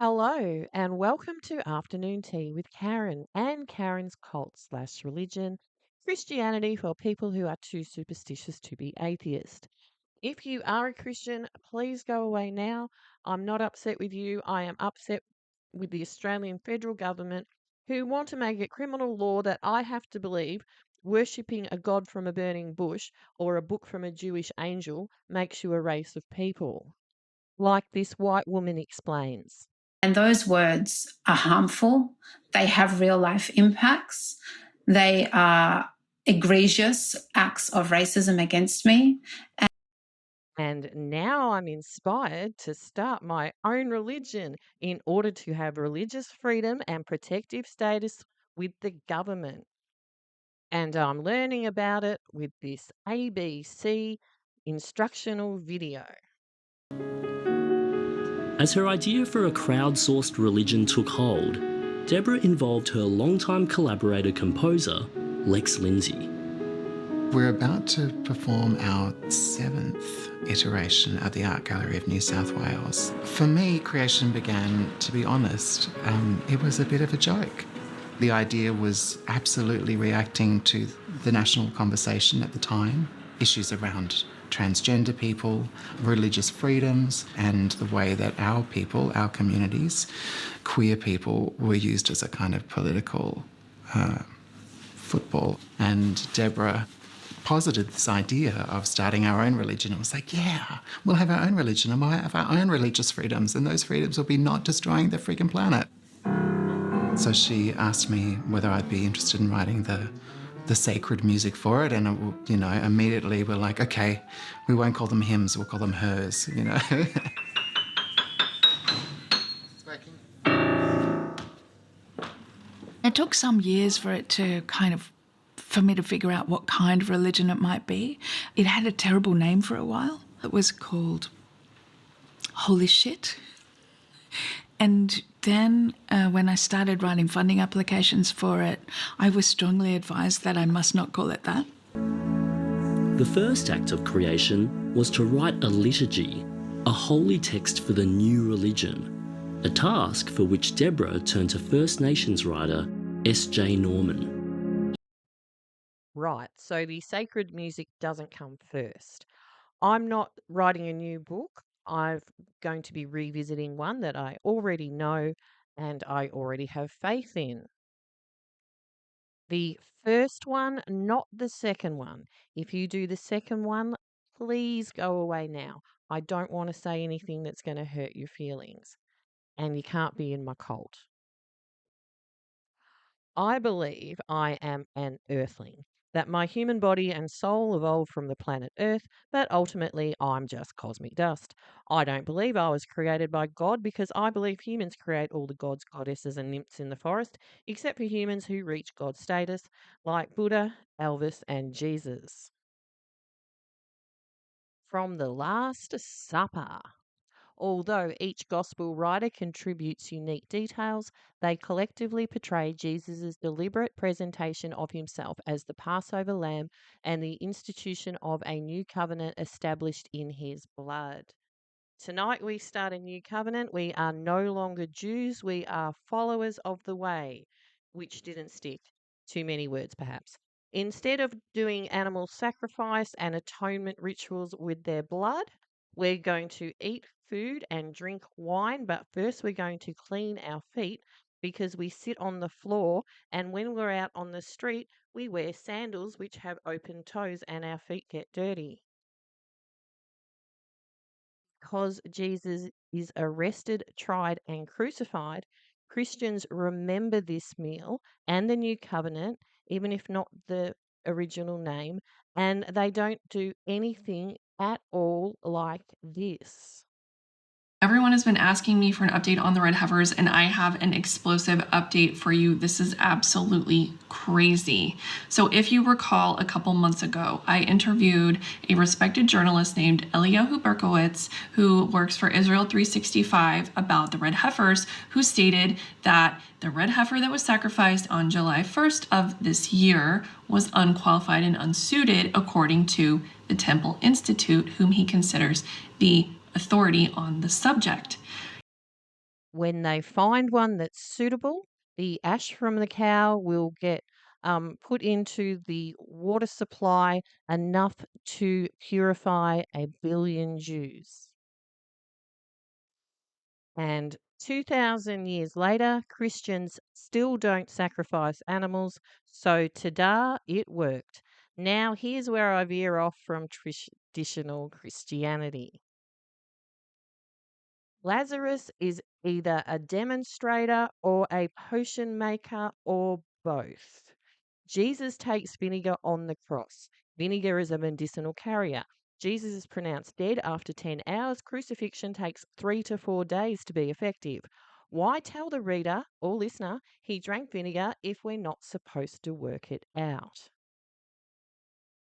Hello, and welcome to Afternoon Tea with Karen and Karen's Cult/Religion, Christianity for people who are too superstitious to be atheist. If you are a Christian, please go away now. I'm not upset with you. I am upset with the Australian federal government who want to make it criminal law that I have to believe worshipping a god from a burning bush or a book from a Jewish angel makes you a race of people, like this white woman explains. And those words are harmful. They have real life impacts. They are egregious acts of racism against me. And now I'm inspired to start my own religion in order to have religious freedom and protective status with the government. And I'm learning about it with this ABC instructional video. As her idea for a crowdsourced religion took hold, Deborah involved her longtime collaborator composer, Lex Lindsay. We're about to perform our 7th iteration at the Art Gallery of New South Wales. For me, creation began, to be honest, it was a bit of a joke. The idea was absolutely reacting to the national conversation at the time, issues around transgender people, religious freedoms, and the way that our people, our communities, queer people, were used as a kind of political football. And Deborah posited this idea of starting our own religion. It was like, yeah, we'll have our own religion and we'll have our own religious freedoms, and those freedoms will be not destroying the freaking planet. So she asked me whether I'd be interested in writing the sacred music for it, and immediately we're like, okay, we won't call them hymns, we'll call them hers, It took some years for me to figure out what kind of religion it might be. It had a terrible name for a while. It was called Holy Shit. And then when I started writing funding applications for it, I was strongly advised that I must not call it that. The first act of creation was to write a liturgy, a holy text for the new religion, a task for which Deborah turned to First Nations writer S.J. Norman. Right, so the sacred music doesn't come first. I'm not writing a new book. I'm going to be revisiting one that I already know and I already have faith in. The first one, not the second one. If you do the second one, please go away now. I don't want to say anything that's going to hurt your feelings, and you can't be in my cult. I believe I am an earthling, that my human body and soul evolved from the planet Earth, but ultimately I'm just cosmic dust. I don't believe I was created by God because I believe humans create all the gods, goddesses, and nymphs in the forest, except for humans who reach God status, like Buddha, Elvis, and Jesus. From the Last Supper. Although each gospel writer contributes unique details, they collectively portray Jesus' deliberate presentation of himself as the Passover lamb and the institution of a new covenant established in his blood. Tonight we start a new covenant. We are no longer Jews, we are followers of the way, which didn't stick. Too many words, perhaps. Instead of doing animal sacrifice and atonement rituals with their blood, we're going to eat food and drink wine, but first we're going to clean our feet because we sit on the floor, and when we're out on the street, we wear sandals which have open toes and our feet get dirty. Because Jesus is arrested, tried, and crucified, Christians remember this meal and the new covenant, even if not the original name, and they don't do anything at all like this. Everyone has been asking me for an update on the red heifers, and I have an explosive update for you. This is absolutely crazy. So if you recall, a couple months ago, I interviewed a respected journalist named Eliyahu Berkowitz, who works for Israel 365, about the red heifers, who stated that the red heifer that was sacrificed on July 1st of this year was unqualified and unsuited, according to the Temple Institute, whom he considers the authority on the subject. When they find one that's suitable, the ash from the cow will get put into the water supply enough to purify 1 billion Jews. And 2,000 years later, Christians still don't sacrifice animals, so ta-da, it worked. Now, here's where I veer off from traditional Christianity. Lazarus is either a demonstrator or a potion maker or both. Jesus takes vinegar on the cross. Vinegar is a medicinal carrier. Jesus is pronounced dead after 10 hours. Crucifixion takes 3 to 4 days to be effective. Why tell the reader or listener he drank vinegar if we're not supposed to work it out?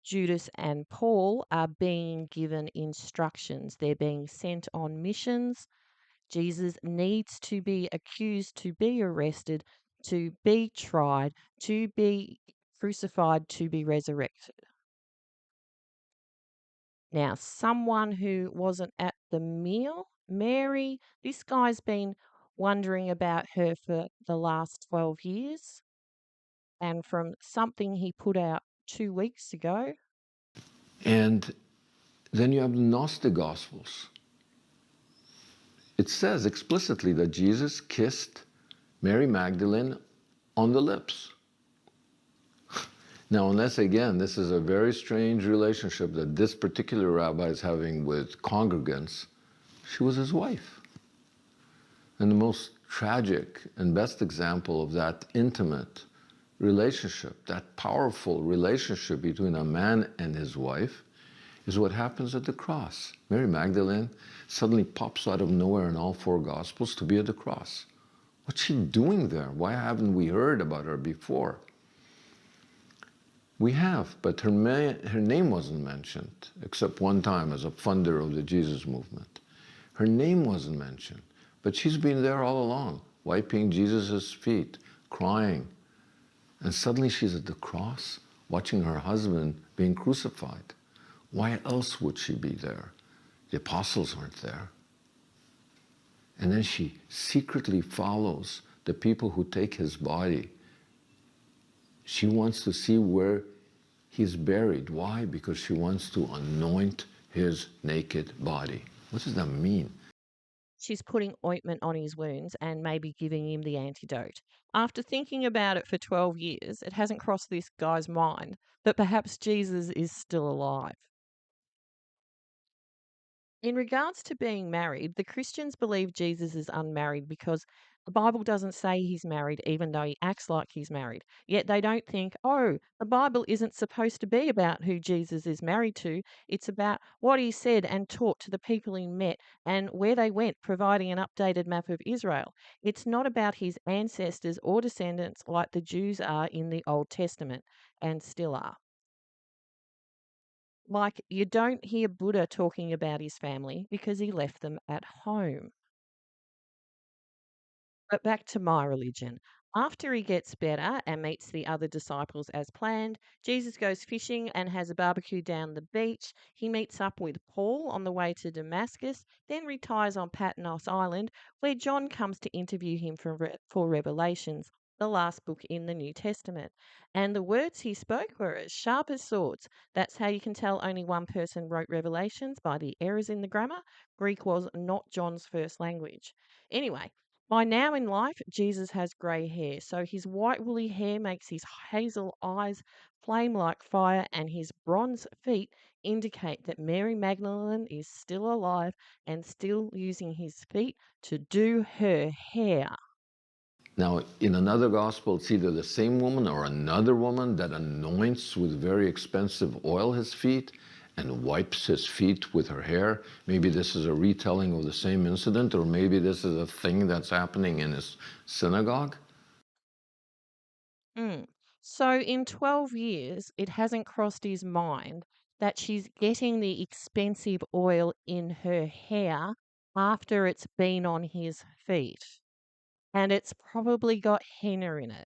Judas and Paul are being given instructions. They're being sent on missions. Jesus needs to be accused, to be arrested, to be tried, to be crucified, to be resurrected. Now, someone who wasn't at the meal, Mary, this guy's been wondering about her for the last 12 years. And from something he put out 2 weeks ago, And then you have the Gnostic Gospels. It says explicitly that Jesus kissed Mary Magdalene on the lips. Now, unless again, this is a very strange relationship that this particular rabbi is having with congregants, she was his wife. And the most tragic and best example of that intimate relationship, that powerful relationship between a man and his wife, is what happens at the cross. Mary Magdalene suddenly pops out of nowhere in all 4 Gospels to be at the cross. What's she doing there? Why haven't we heard about her before? We have, but her name wasn't mentioned, except one time as a funder of the Jesus movement. Her name wasn't mentioned, but she's been there all along, wiping Jesus' feet, crying. And suddenly she's at the cross, watching her husband being crucified. Why else would she be there? The apostles weren't there. And then she secretly follows the people who take his body. She wants to see where he's buried. Why? Because she wants to anoint his naked body. What does that mean? she's putting ointment on his wounds and maybe giving him the antidote. After thinking about it for 12 years, it hasn't crossed this guy's mind that perhaps Jesus is still alive. In regards to being married, the Christians believe Jesus is unmarried because the Bible doesn't say he's married, even though he acts like he's married. Yet they don't think, oh, the Bible isn't supposed to be about who Jesus is married to. It's about what he said and taught to the people he met and where they went, providing an updated map of Israel. It's not about his ancestors or descendants like the Jews are in the Old Testament and still are. Like, you don't hear Buddha talking about his family because he left them at home. But back to my religion. After he gets better and meets the other disciples as planned, Jesus goes fishing and has a barbecue down the beach. He meets up with Paul on the way to Damascus, then retires on Patmos Island, where John comes to interview him for Revelations, the last book in the New Testament. And the words he spoke were as sharp as swords. That's how you can tell only one person wrote Revelations, by the errors in the grammar. Greek was not John's first language. Anyway, by now in life, Jesus has grey hair, so his white woolly hair makes his hazel eyes flame like fire, and his bronze feet indicate that Mary Magdalene is still alive and still using his feet to do her hair. Now, in another gospel, it's either the same woman or another woman that anoints with very expensive oil his feet and wipes his feet with her hair. Maybe this is a retelling of the same incident, or maybe this is a thing that's happening in his synagogue. So in 12 years, it hasn't crossed his mind that she's getting the expensive oil in her hair after it's been on his feet. And it's probably got henna in it,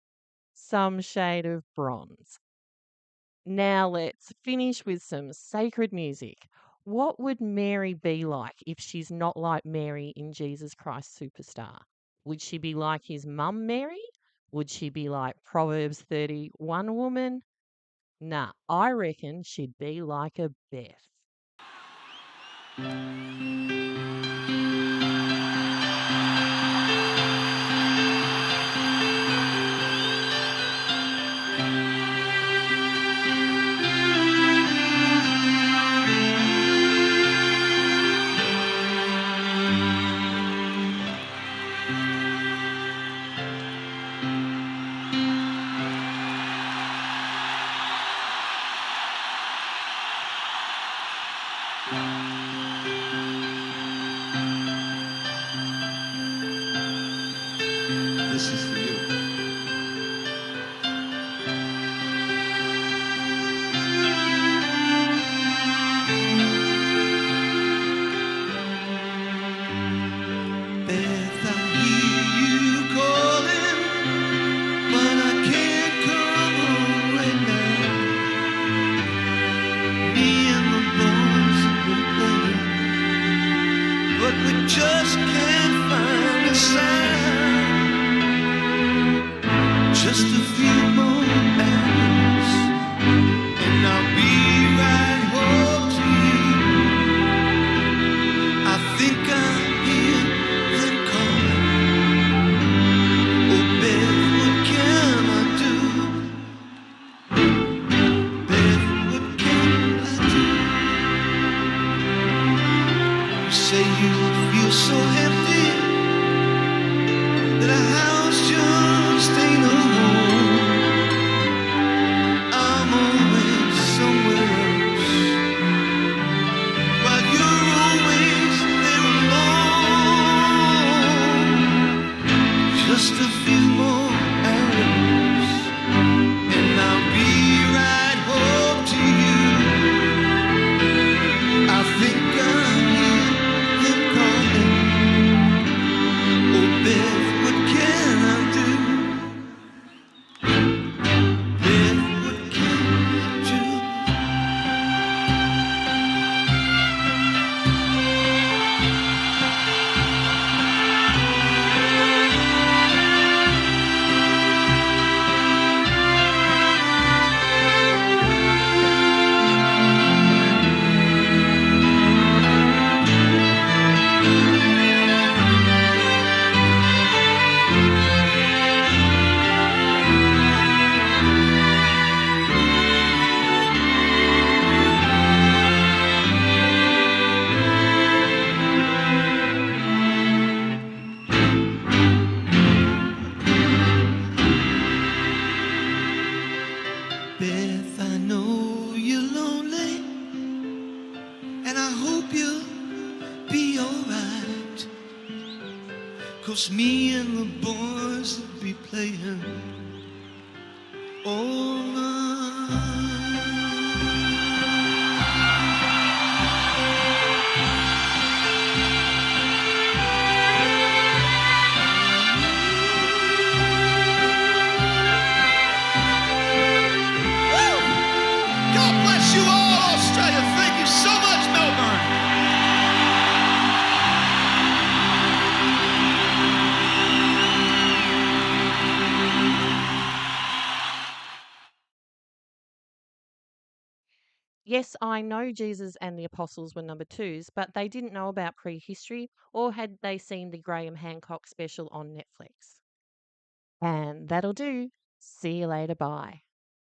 some shade of bronze. Now let's finish with some sacred music. What would Mary be like if she's not like Mary in Jesus Christ Superstar? Would she be like his mum, Mary? Would she be like Proverbs 31 woman? Nah, I reckon she'd be like a Beth. This is for you. Beth, I hear you calling, but I can't come home right now. Me and the boys have been playing, but we just can't find a sound. Just a few more hours, and I'll be right home to you. I think I hear them calling. Oh, Beth, what can I do? Beth, what can I do? You say you feel so empty that a house just ain't a home. I'm always somewhere else, while you're always there alone. Just a few more hours, and I'll be right home to you. I think I hear them calling. Oh, Beth, what can I do? Beth, what can I do? Beth, I know you're lonely, and I hope you'll be alright. 'Cause me and the boys will be playing all night. Woo! God bless you all, Australia. Thank you so much, Melbourne. Yes, I know Jesus and the apostles were number twos, but they didn't know about prehistory, or had they seen the Graham Hancock special on Netflix? And that'll do. See you later. Bye.